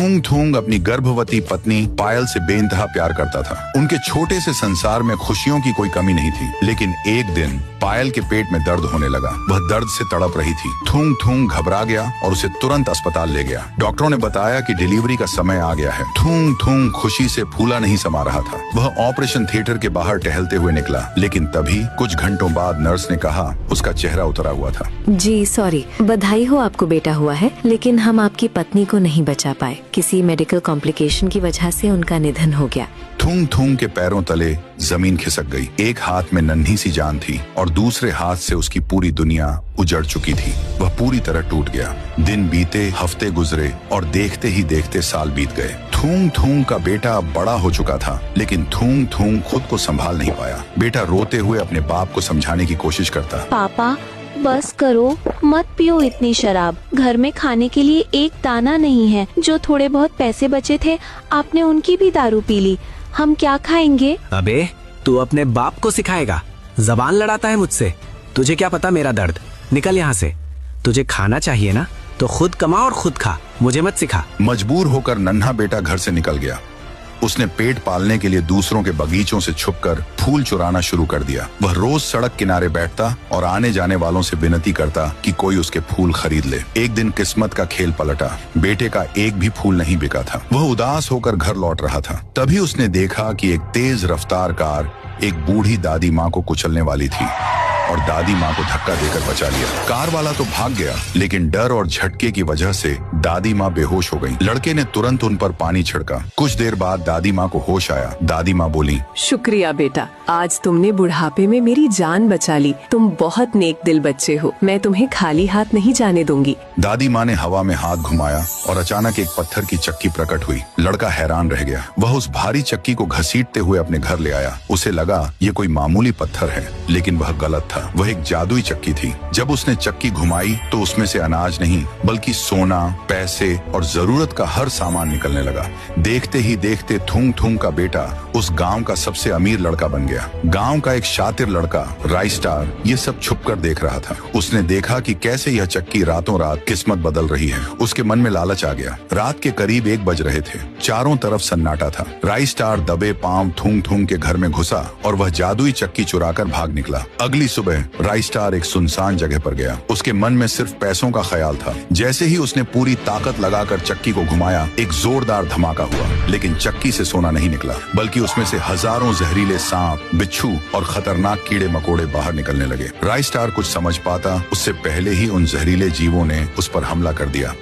थूंग थूंग अपनी गर्भवती पत्नी पायल से बेइंतहा प्यार करता था। उनके छोटे से संसार में खुशियों की कोई कमी नहीं थी। लेकिन एक दिन पायल के पेट में दर्द होने लगा। वह दर्द से तड़प रही थी। थूंग थूंग घबरा गया और उसे तुरंत अस्पताल ले गया। डॉक्टरों ने बताया कि डिलीवरी का समय आ गया है। थूंग थूंग खुशी से फूला नहीं समा रहा था। वह ऑपरेशन थिएटर के बाहर टहलते हुए निकला, लेकिन तभी कुछ घंटों बाद नर्स ने कहा उसका चेहरा उतरा हुआ था। जी सॉरी, बधाई हो आपको बेटा हुआ है, लेकिन हम आपकी पत्नी को नहीं बचा पाए। किसी मेडिकल कॉम्प्लिकेशन की वजह से उनका निधन हो गया। थूंग थूंग के पैरों तले जमीन खिसक गई। एक हाथ में नन्ही सी जान थी और दूसरे हाथ से उसकी पूरी दुनिया उजड़ चुकी थी। वह पूरी तरह टूट गया। दिन बीते, हफ्ते गुजरे और देखते ही देखते साल बीत गए। थूंग थूंग का बेटा अब बड़ा हो चुका था, लेकिन थूंग थूंग खुद को संभाल नहीं पाया। बेटा रोते हुए अपने बाप को समझाने की कोशिश करता। पापा बस करो, मत पियो इतनी शराब। घर में खाने के लिए एक दाना नहीं है। जो थोड़े बहुत पैसे बचे थे आपने उनकी भी दारू पी ली। हम क्या खाएंगे? अबे तू अपने बाप को सिखाएगा? जबान लड़ाता है मुझसे। तुझे क्या पता मेरा दर्द। निकल यहाँ से। तुझे खाना चाहिए ना तो खुद कमा और खुद खा, मुझे मत सिखा। मजबूर होकर नन्हा बेटा घर से निकल गया। उसने पेट पालने के लिए दूसरों के बगीचों से छुपकर फूल चुराना शुरू कर दिया। वह रोज सड़क किनारे बैठता और आने जाने वालों से विनती करता कि कोई उसके फूल खरीद ले। एक दिन किस्मत का खेल पलटा। बेटे का एक भी फूल नहीं बिका था। वह उदास होकर घर लौट रहा था। तभी उसने देखा कि एक तेज रफ्तार कार एक बूढ़ी दादी माँ को कुचलने वाली थी और दादी माँ को धक्का देकर बचा लिया। कार वाला तो भाग गया, लेकिन डर और झटके की वजह से दादी माँ बेहोश हो गई। लड़के ने तुरंत उन पर पानी छिड़का। कुछ देर बाद दादी माँ को होश आया। दादी माँ बोली, शुक्रिया बेटा, आज तुमने बुढ़ापे में मेरी जान बचा ली। तुम बहुत नेक दिल बच्चे हो। मैं तुम्हें खाली हाथ नहीं जाने दूंगी। दादी माँ ने हवा में हाथ घुमाया और अचानक एक पत्थर की चक्की प्रकट हुई। लड़का हैरान रह गया। वह उस भारी चक्की को घसीटते हुए अपने घर ले आया। उसे लगा ये कोई मामूली पत्थर है, लेकिन वह गलत था। वह एक जादुई चक्की थी। जब उसने चक्की घुमाई तो उसमें से अनाज नहीं बल्कि सोना, पैसे और जरूरत का हर सामान निकलने लगा। देखते ही देखते थूंग थूंग का बेटा उस गांव का सबसे अमीर लड़का बन गया। गांव का एक शातिर लड़का राइस्टार ये सब छुपकर देख रहा था। उसने देखा कि कैसे यह चक्की रातों रात किस्मत बदल रही है। उसके मन में लालच आ गया। रात के करीब 1 बज रहे थे। चारों तरफ सन्नाटा था। राइस्टार दबे पांव थूंग थूंग के घर में घुसा और वह जादुई चक्की चुराकर भाग निकला। अगली सुबह राइस्टार एक सुनसान जगह पर गया। उसके मन में सिर्फ पैसों का ख्याल था। जैसे ही उसने पूरी ताकत लगाकर चक्की को घुमाया, एक जोरदार धमाका हुआ, लेकिन चक्की से सोना नहीं निकला, बल्कि उसमें से हजारों जहरीले सांप, बिच्छू और खतरनाक कीड़े मकोड़े बाहर निकलने लगे। राइस्टार कुछ समझ पाता उससे पहले ही उन जहरीले जीवों ने उस पर हमला कर दिया।